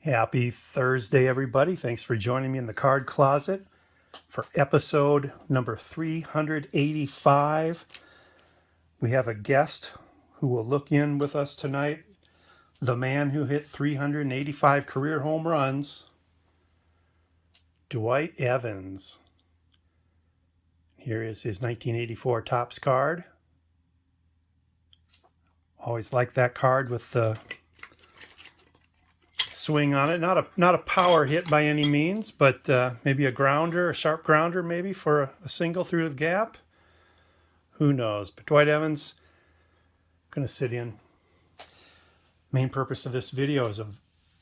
Happy Thursday, everybody. Thanks for joining me in the card closet for episode number 385. We have a guest who will look in with us tonight, the man who hit 385 career home runs, Dwight Evans. Here is his 1984 Topps card. Always liked that card with the swing on it. Not a power hit by any means, but maybe a grounder, a sharp grounder maybe for a single through the gap. Who knows? But Dwight Evans, I'm going to sit in. Main purpose of this video is a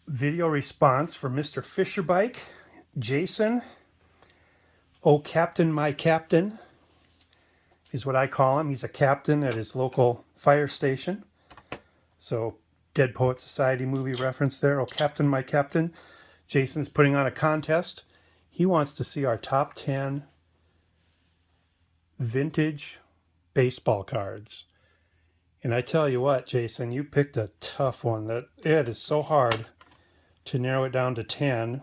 video response for MrFisherbike, Jason. Oh, Captain, my captain is what I call him. He's a captain at his local fire station. So Dead Poet Society movie reference there. Oh, Captain, my captain. Jason's putting on a contest. He wants to see our top 10 vintage baseball cards. And I tell you what, Jason, you picked a tough one. That it is so hard to narrow it down to 10.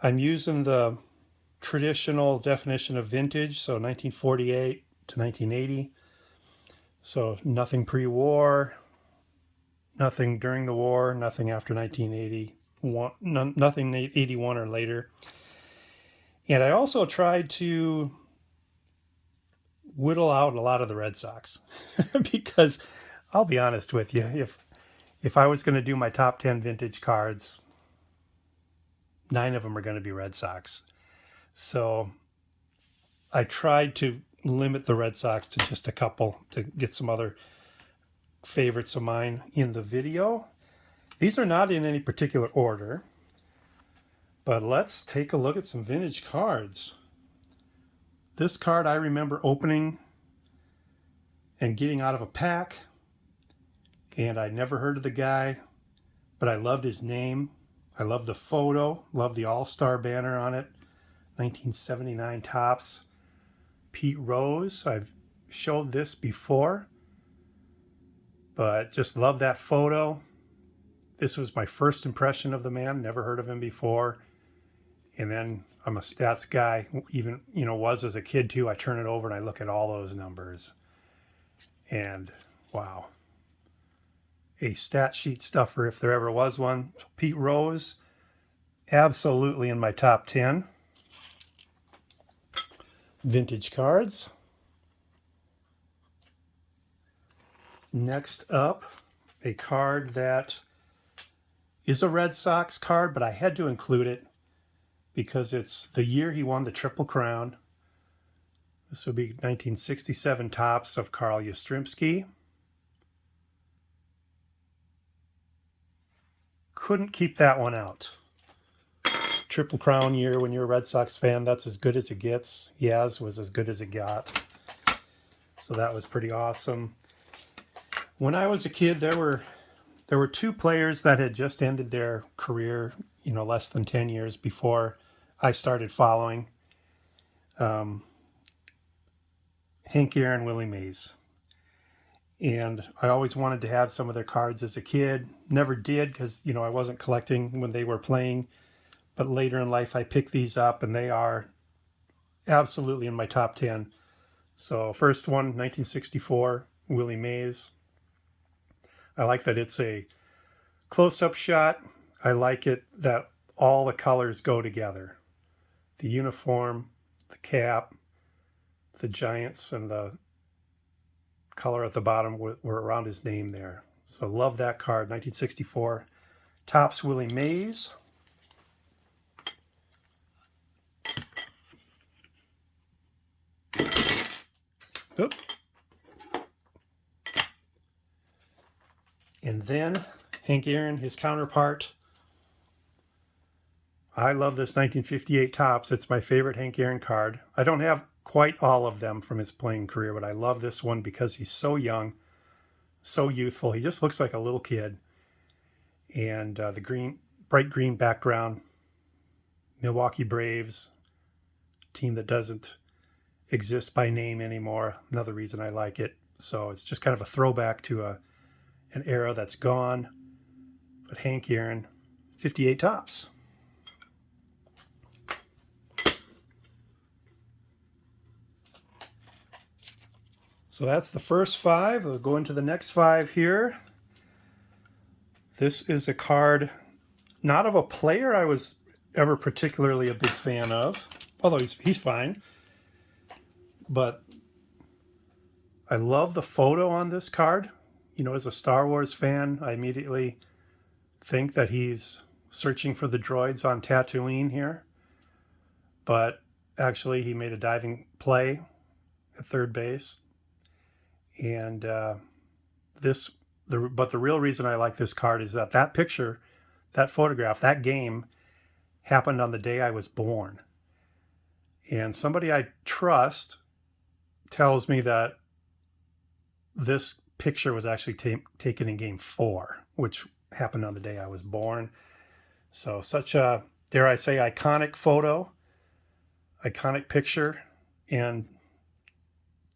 I'm using the traditional definition of vintage, so 1948 to 1980. So nothing pre-war, nothing during the war, nothing after 1981, nothing 81 or later. And I also tried to whittle out a lot of the Red Sox because I'll be honest with you, if I was going to do my top 10 vintage cards, 9 of them are going to be Red Sox. So I tried to limit the Red Sox to just a couple to get some other favorites of mine in the video. These are not in any particular order, but let's take a look at some vintage cards. This card I remember opening and getting out of a pack, and I never heard of the guy, but I loved his name. I love the photo, love the All-Star banner on it. 1979 Topps, Pete Rose. I've showed this before, but just love that photo. This was my first impression of the man, never heard of him before. And then I'm a stats guy, even, was as a kid too. I turn it over and I look at all those numbers. And wow, a stat sheet stuffer if there ever was one. Pete Rose, absolutely in my top 10. Vintage cards. Next up, a card that is a Red Sox card, but I had to include it because it's the year he won the Triple Crown. This would be 1967 Topps of Carl Yastrzemski. Couldn't keep that one out. Triple Crown year, when you're a Red Sox fan, that's as good as it gets. Yaz was as good as it got. So that was pretty awesome. When I was a kid, there were two players that had just ended their career, less than 10 years before I started following. Hank Aaron, Willie Mays. And I always wanted to have some of their cards as a kid. Never did because, I wasn't collecting when they were playing. But later in life, I picked these up, and they are absolutely in my top 10. So first one, 1964, Willie Mays. I like that it's a close-up shot. I like it that all the colors go together. The uniform, the cap, the Giants, and the color at the bottom were around his name there. So love that card, 1964. Topps Willie Mays. Oop. And then Hank Aaron, his counterpart. I love this 1958 Topps. It's my favorite Hank Aaron card. I don't have quite all of them from his playing career, but I love this one because he's so young, so youthful. He just looks like a little kid. And the bright green background, Milwaukee Braves, team that doesn't exist by name anymore. Another reason I like it. So it's just kind of a throwback to an era that's gone. But Hank Aaron, 58 Topps. So that's the first 5. We'll go into the next 5 here. This is a card, not of a player I was ever particularly a big fan of, although he's fine. But I love the photo on this card. You know, as a Star Wars fan, I immediately think that he's searching for the droids on Tatooine here. But actually, he made a diving play at third base. And the real reason I like this card is that picture, that photograph, that game happened on the day I was born. And somebody I trust tells me that this picture was actually taken in game 4, which happened on the day I was born. So such a, dare I say, iconic photo, iconic picture, and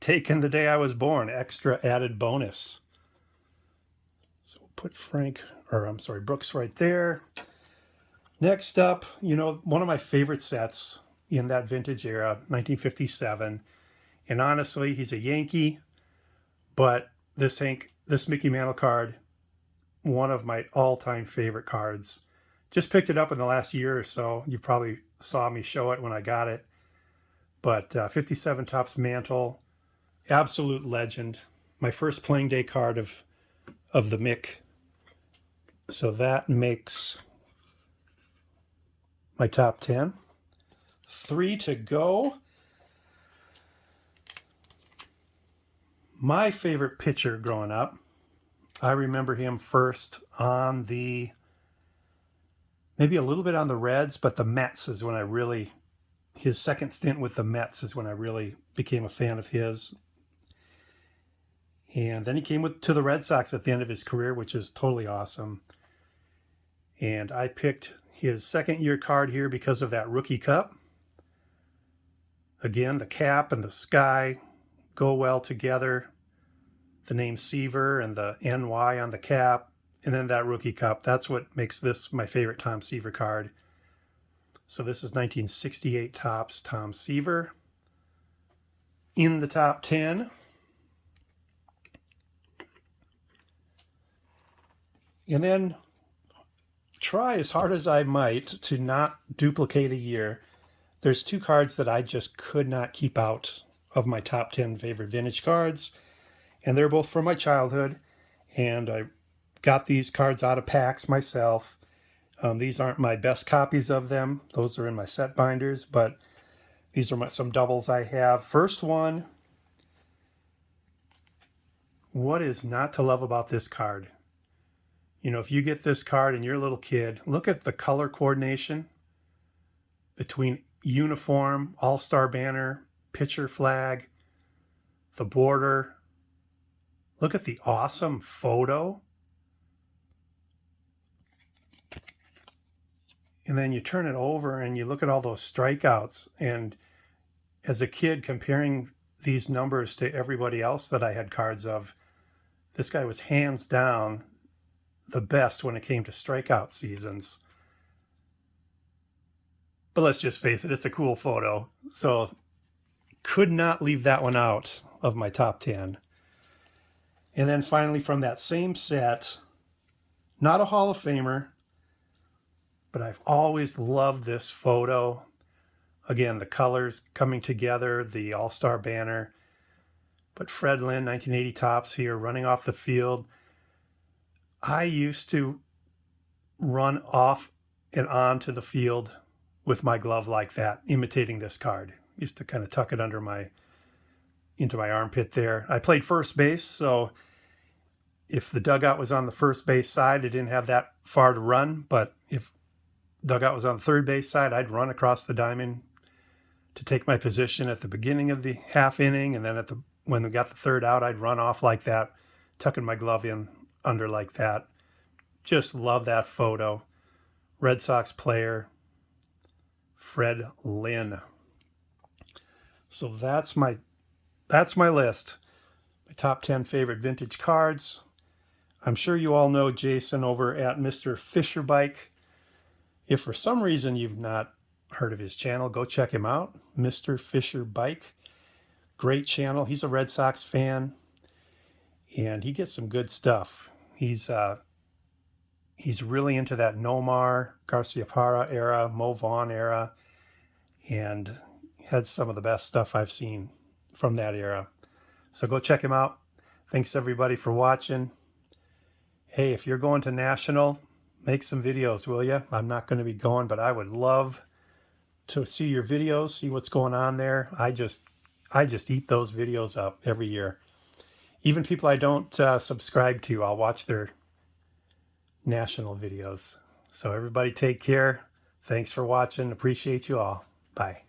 taken the day I was born, extra added bonus. So we'll put Brooks right there. Next up, you know, one of my favorite sets in that vintage era, 1957. And honestly, he's a Yankee, but this Mickey Mantle card, one of my all-time favorite cards. Just picked it up in the last year or so. You probably saw me show it when I got it. But 57 Topps Mantle, absolute legend. My first playing day card of the Mick. So that makes my top 10. 3 to go. My favorite pitcher growing up, I remember him first on maybe a little bit on the Reds, but the Mets is when his second stint with the Mets is when I really became a fan of his. And then he came to the Red Sox at the end of his career, which is totally awesome. And I picked his second year card here because of that rookie cup. Again, the cap and the sky go well together. The name Seaver and the NY on the cap, and then that rookie cup. That's what makes this my favorite Tom Seaver card. So this is 1968 Topps Tom Seaver. In the top 10. And then try as hard as I might to not duplicate a year. There's 2 cards that I just could not keep out of my top 10 favorite vintage cards. And they're both from my childhood. And I got these cards out of packs myself. These aren't my best copies of them. Those are in my set binders. But these are some doubles I have. First one. What is not to love about this card? You know, if you get this card and you're a little kid, look at the color coordination between uniform, all-star banner, pitcher flag, the border. Look at the awesome photo. And then you turn it over and you look at all those strikeouts. And as a kid, comparing these numbers to everybody else that I had cards of, this guy was hands down the best when it came to strikeout seasons. But let's just face it, it's a cool photo. So could not leave that one out of my top 10. And then finally from that same set, not a Hall of Famer, but I've always loved this photo. Again, the colors coming together, the All-Star banner. But Fred Lynn, 1980 Topps here, running off the field. I used to run off and onto the field with my glove like that, imitating this card. Used to kind of tuck it into my armpit there. I played first base, so if the dugout was on the first base side, it didn't have that far to run. But if dugout was on the third base side, I'd run across the diamond to take my position at the beginning of the half inning, and then when we got the third out, I'd run off like that, tucking my glove in under like that. Just love that photo. Red Sox player, Fred Lynn. So that's my list. My top 10 favorite vintage cards. I'm sure you all know Jason over at MrFisherbike. If for some reason you've not heard of his channel, go check him out. MrFisherbike. Great channel. He's a Red Sox fan, and he gets some good stuff. He's really into that Nomar, Garciaparra era, Mo Vaughn era, and had some of the best stuff I've seen from that era. So go check him out. Thanks everybody for watching. Hey, if you're going to National, make some videos, will you? I'm not going to be going, but I would love to see your videos, see what's going on there. I just eat those videos up every year. Even people I don't subscribe to, I'll watch their National videos. So everybody take care. Thanks for watching. Appreciate you all. Bye.